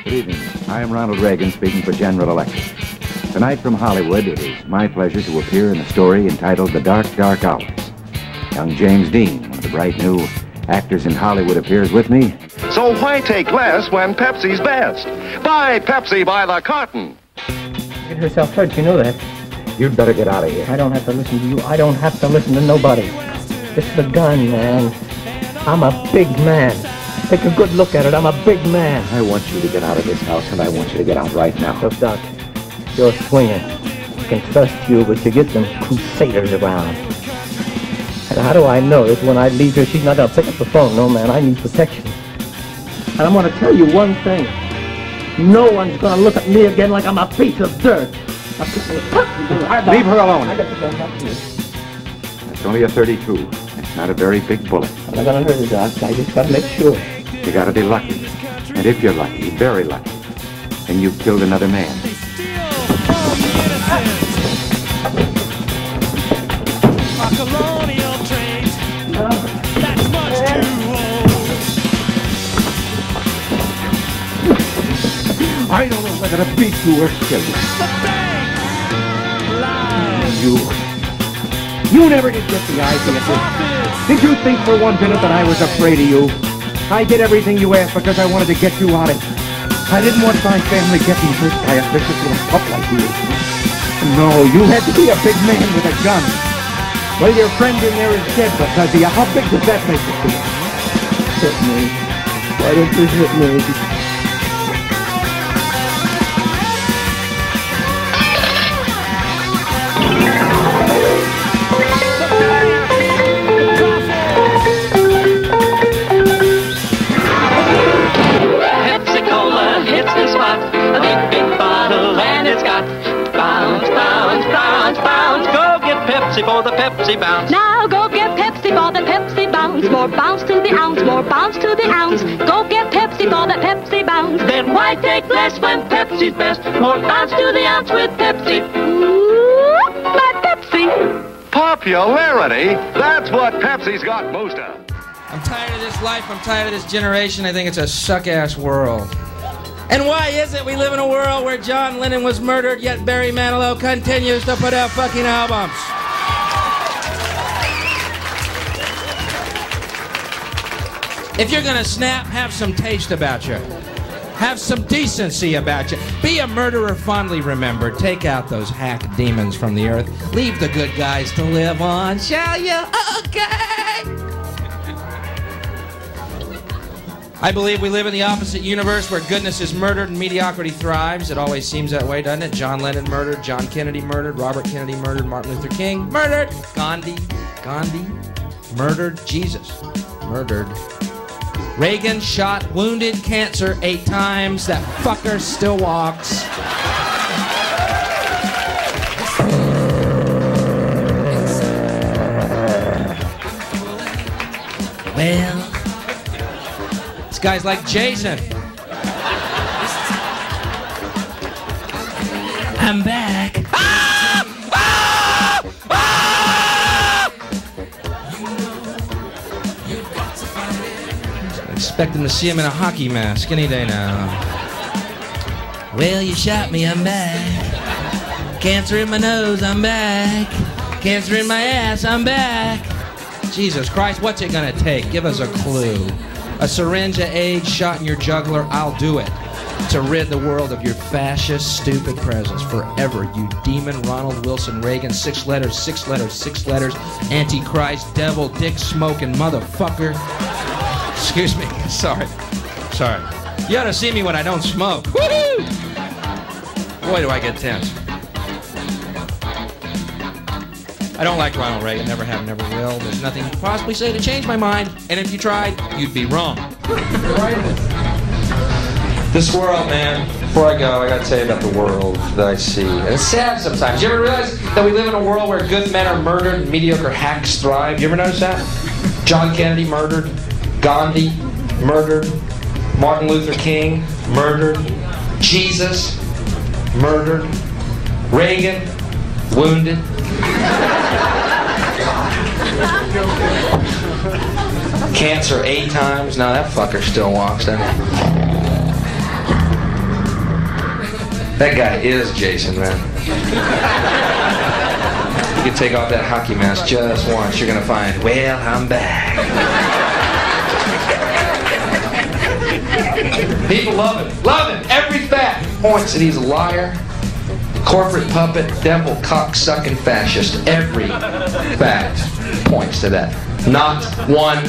Good evening. I am Ronald Reagan speaking for General Electric. Tonight from Hollywood, it is my pleasure to appear in a story entitled The Dark, Dark Hours. Young James Dean, one of the bright new actors in Hollywood, appears with me. So why take less when Pepsi's best? Buy Pepsi by the carton. Get herself hurt, you know that. You'd better get out of here. I don't have to listen to you. I don't have to listen to nobody. It's the gun, man. I'm a big man. Take a good look at it. I'm a big man. I want you to get out of this house, and I want you to get out right now. So, Doc, you're swinging. I can trust you, but you get them crusaders around. And how do I know if when I leave here, she's not going to pick up the phone? No, man, I need protection. And I'm going to tell you one thing. No one's going to look at me again like I'm a piece of dirt. Leave her alone. It's only a 32. It's not a very big bullet. I'm not going to hurt you, Doc. I just got to make sure. You got to be lucky. And if you're lucky, very lucky, then you've killed another man. I don't know whether to beat you or kill you. You never did get the idea, did you think for 1 minute that I was afraid of you? I did everything you asked because I wanted to get you out of it. I didn't want my family getting hurt by a vicious little pup like you. No, you had to be a big man with a gun. Well, your friend in there is dead because of you. How big does that make you feel? Hit me. Why don't you hit me? For the Pepsi bounce. Now go get Pepsi for the Pepsi bounce. More bounce to the ounce, more bounce to the ounce. Go get Pepsi for the Pepsi bounce. Then why take less when Pepsi's best? More bounce to the ounce with Pepsi. Ooh, my Pepsi. Popularity? That's what Pepsi's got most of. I'm tired of this life. I'm tired of this generation. I think it's a suck-ass world. And why is it we live in a world where John Lennon was murdered, yet Barry Manilow continues to put out fucking albums? If you're gonna snap, have some taste about you. Have some decency about you. Be a murderer fondly remembered. Take out those hack demons from the earth. Leave the good guys to live on, shall you? Okay! I believe we live in the opposite universe where goodness is murdered and mediocrity thrives. It always seems that way, doesn't it? John Lennon murdered, John Kennedy murdered, Robert Kennedy murdered, Martin Luther King murdered, Gandhi murdered, Jesus murdered. Reagan shot, wounded, cancer 8 times. That fucker still walks. Well, this guy's like Jason. I'm back. Expecting to see him in a hockey mask any day now. Well, you shot me, I'm back. Cancer in my nose, I'm back. Cancer in my ass, I'm back. Jesus Christ, what's it gonna take? Give us a clue. A syringe of AIDS shot in your jugular, I'll do it. To rid the world of your fascist, stupid presence forever, you demon Ronald Wilson Reagan, 6 letters, 6 letters, 6 letters, Antichrist, devil, dick smoking motherfucker. Excuse me, sorry. You ought to see me when I don't smoke. Woohoo! Boy, do I get tense. I don't like Ronald Reagan, never have, never will. There's nothing you could possibly say to change my mind, and if you tried, you'd be wrong. This world, man, before I go, I gotta tell you about the world that I see. And it's sad sometimes. You ever realize that we live in a world where good men are murdered and mediocre hacks thrive? You ever notice that? John Kennedy murdered, Gandhi murdered, Martin Luther King murdered, Jesus murdered, Reagan wounded. Cancer 8 times. Now that fucker still walks, doesn't he? That guy is Jason, man. You can take off that hockey mask just once, you're gonna find, well, I'm back. People love him. Love him. Every fact points that he's a liar, corporate puppet, devil, cock-sucking fascist. Every fact points to that. Not one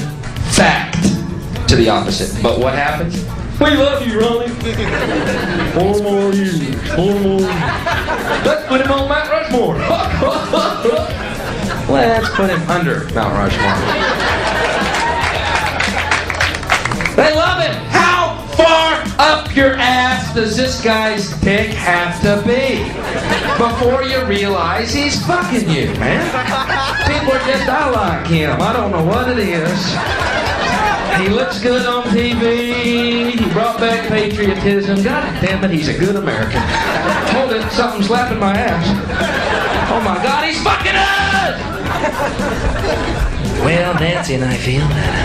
fact to the opposite. But what happens? We love you, Ronnie. 4 more years. 4 more years. Let's put him on Mount Rushmore. Let's put him under Mount Rushmore. They love him. How far up your ass does this guy's dick have to be before you realize he's fucking you, man? People are just, I like him. I don't know what it is. He looks good on TV. He brought back patriotism. God damn it, he's a good American. Hold it, something's slapping my ass. Oh my God, he's fucking us! Well, Nancy and I feel that.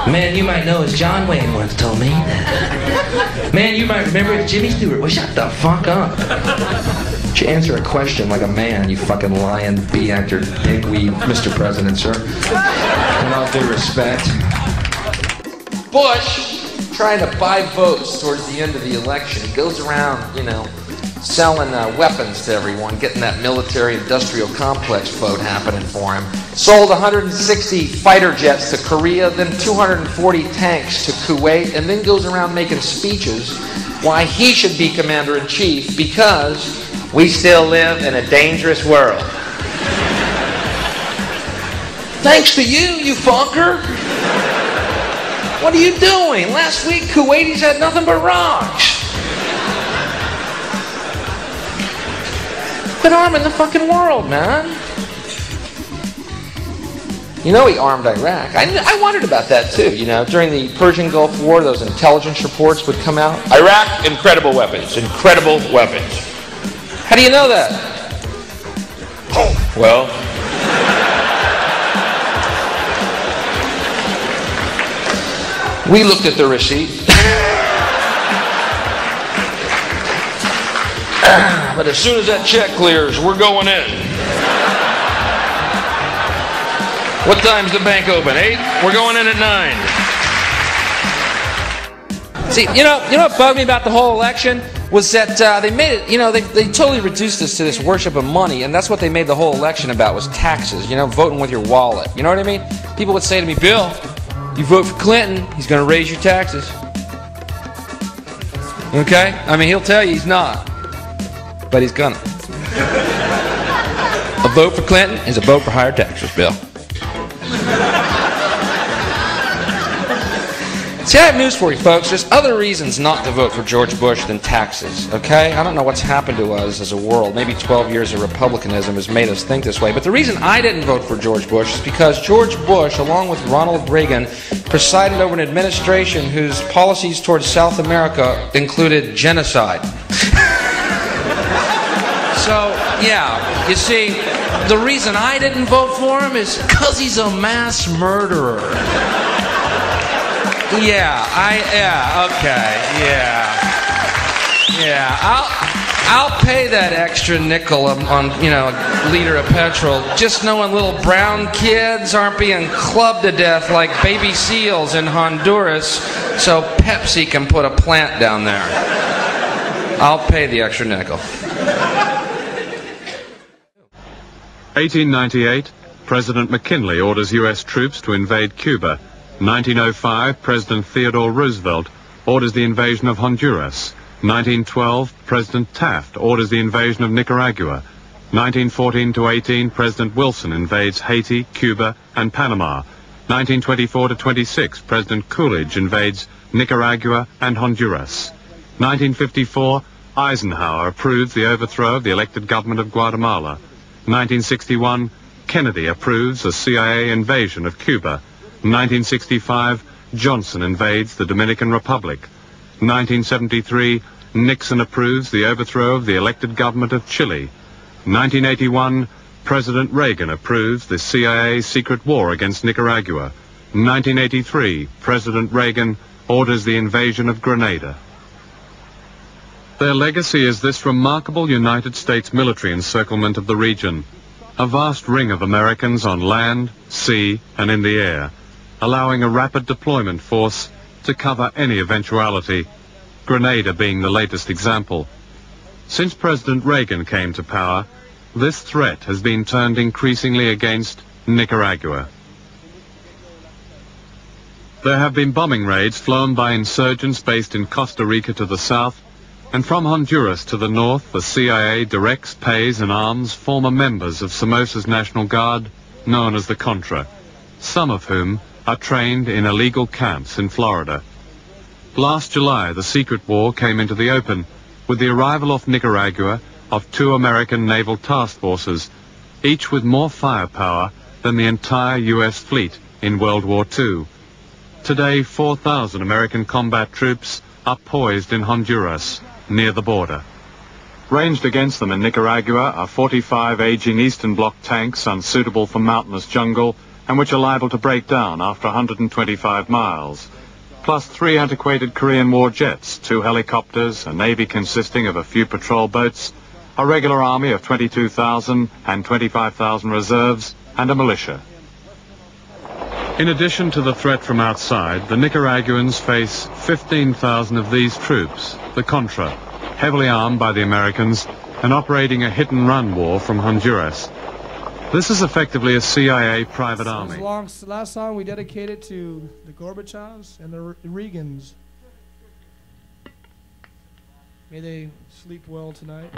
Man, you might know, as John Wayne once told me, that. Man, you might remember as Jimmy Stewart. Well, shut the fuck up. You answer a question like a man, you fucking lying B-actor dickweed, Mr. President, sir. In all due respect. Bush, trying to buy votes towards the end of the election. He goes around, you know, selling weapons to everyone, getting that military-industrial complex vote happening for him. Sold 160 fighter jets to Korea, then 240 tanks to Kuwait, and then goes around making speeches why he should be commander-in-chief because we still live in a dangerous world. Thanks to you, you fucker. What are you doing? Last week, Kuwaitis had nothing but rocks. Quit arming the fucking world, man. You know he armed Iraq. I wondered about that too, you know. During the Persian Gulf War, those intelligence reports would come out. Iraq, incredible weapons. Incredible weapons. How do you know that? Well, we looked at the receipt. But as soon as that check clears, we're going in. What time's the bank open? 8? We're going in at 9. See, you know what bugged me about the whole election was that they made it, you know, they totally reduced this to this worship of money, and that's what they made the whole election about, was taxes, you know, voting with your wallet. You know what I mean? People would say to me, Bill, you vote for Clinton, he's going to raise your taxes. Okay? I mean, he'll tell you he's not, but he's gonna. A vote for Clinton is a vote for higher taxes, Bill. See, I have news for you, folks. There's other reasons not to vote for George Bush than taxes, okay? I don't know what's happened to us as a world. Maybe 12 years of republicanism has made us think this way. But the reason I didn't vote for George Bush is because George Bush, along with Ronald Reagan, presided over an administration whose policies towards South America included genocide. So, yeah, you see, the reason I didn't vote for him is because he's a mass murderer. I'll pay that extra nickel on, you know, a liter of petrol, just knowing little brown kids aren't being clubbed to death like baby seals in Honduras, so Pepsi can put a plant down there. I'll pay the extra nickel. 1898, President McKinley orders U.S. troops to invade Cuba. 1905, President Theodore Roosevelt orders the invasion of Honduras. 1912, President Taft orders the invasion of Nicaragua. 1914 to 18, President Wilson invades Haiti, Cuba, and Panama. 1924 to 26, President Coolidge invades Nicaragua and Honduras. 1954, Eisenhower approves the overthrow of the elected government of Guatemala. 1961, Kennedy approves a CIA invasion of Cuba. 1965, Johnson invades the Dominican Republic. 1973, Nixon approves the overthrow of the elected government of Chile. 1981, President Reagan approves the CIA secret war against Nicaragua. 1983, President Reagan orders the invasion of Grenada. Their legacy is this remarkable United States military encirclement of the region, a vast ring of Americans on land, sea, and in the air, allowing a rapid deployment force to cover any eventuality, Grenada being the latest example. Since President Reagan came to power, this threat has been turned increasingly against Nicaragua. There have been bombing raids flown by insurgents based in Costa Rica to the south, and from Honduras to the north, the CIA directs, pays, and arms former members of Somoza's National Guard, known as the Contra, some of whom are trained in illegal camps in Florida. Last July, the secret war came into the open with the arrival off Nicaragua of 2 American naval task forces, each with more firepower than the entire U.S. fleet in World War II. Today, 4,000 American combat troops are poised in Honduras, near the border. Ranged against them in Nicaragua are 45 aging Eastern Bloc tanks unsuitable for mountainous jungle and which are liable to break down after 125 miles, plus 3 antiquated Korean War jets, 2 helicopters, a navy consisting of a few patrol boats, a regular army of 22,000 and 25,000 reserves, and a militia. In addition to the threat from outside, the Nicaraguans face 15,000 of these troops, the Contra, heavily armed by the Americans and operating a hit-and-run war from Honduras. This is effectively a CIA private army. Last song we dedicated to the Gorbachevs and the Reagans. May they sleep well tonight.